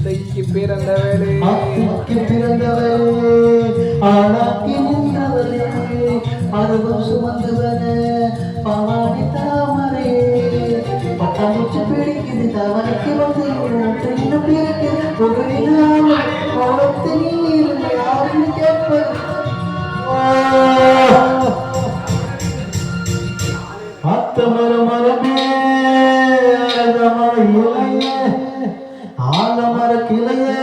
அத்தைக்கு பிறந்தவளே அத்தைக்கு பிறந்தவளே ஆளாக்கி நின்றவளே அருவம் சுமந்தவனே பவானி தாமரை பட்டாமுச்சு பிடிக்குது தவணைக்கு வந்து இன்னும் பிறக்குது புகழினால் கோலத்து நீர் யாருன்னு கேட்பது அத்தமர மரமே இளைய ஆலமர கிளையே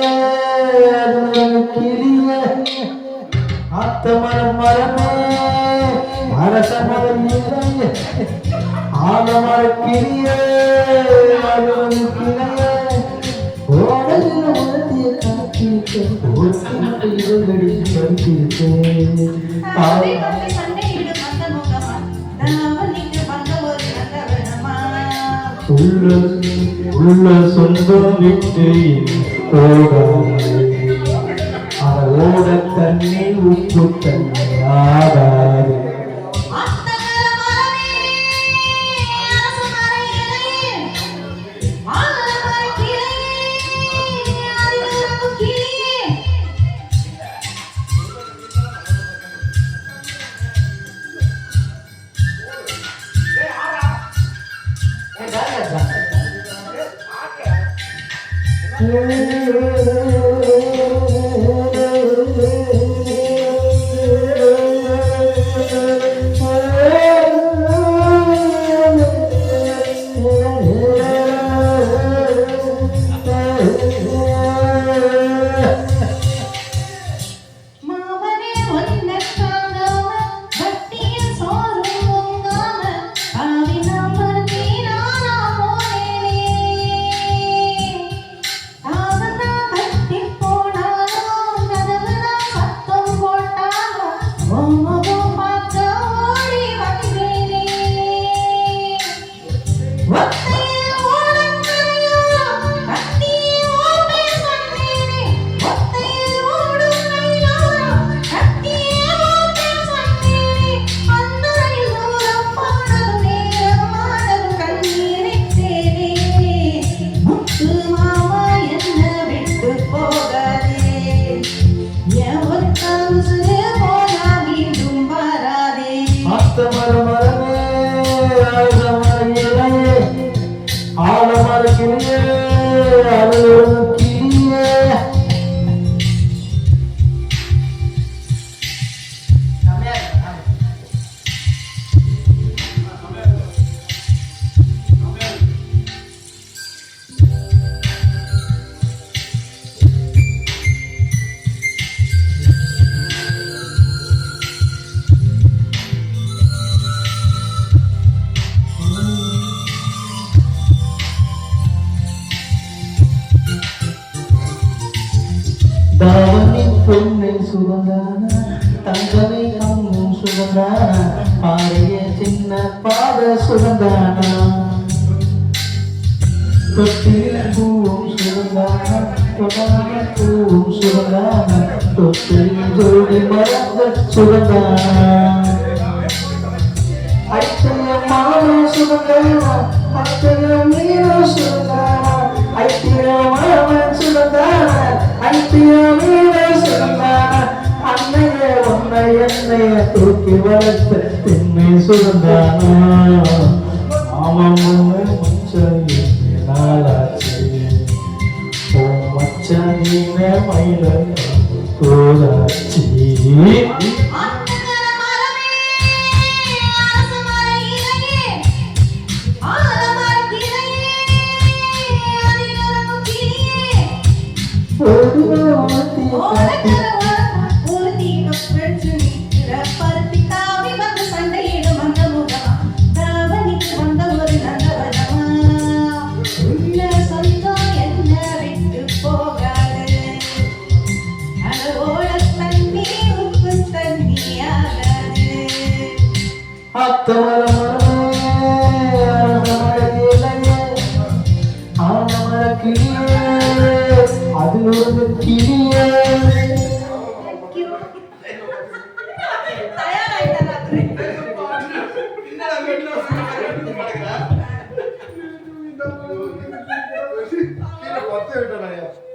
கிளிய அத்தமர மரமே அரச மரம் இளைய ஆலமர கிளியே கிளைய ஓடையில் உணர்த்திய காத்திருக்கேன் ஒரு சில இவர்களை படித்திருக்கேன் உள்ள சொந்தம் விட்டு ஓட தண்ணி உப்பு தண்ணி ஆகாது தாவணி பொன்னை சுகந்தான தங்கனை அம்மும் சுகந்தான பாரிய சின்ன பாத சுகந்தான தொட்டில் பூவும் சுகந்தான தொடான பூவும் சுகந்தான தொட்டில் ஜோடி மறந்த சுகந்தான ஐத்தியமான சுகந்தான அத்தியம் நீரோ சுகந்தான ஐத்தியமான சுகந்தான அன்னைய உன்னை என்னைய தூக்கி வளர்த்த என்னை சுகந்தானா மாமன் மச்சாச்சு ஓ மச்சான மயில தோதாச்சி Kira 10 விட்டறாயா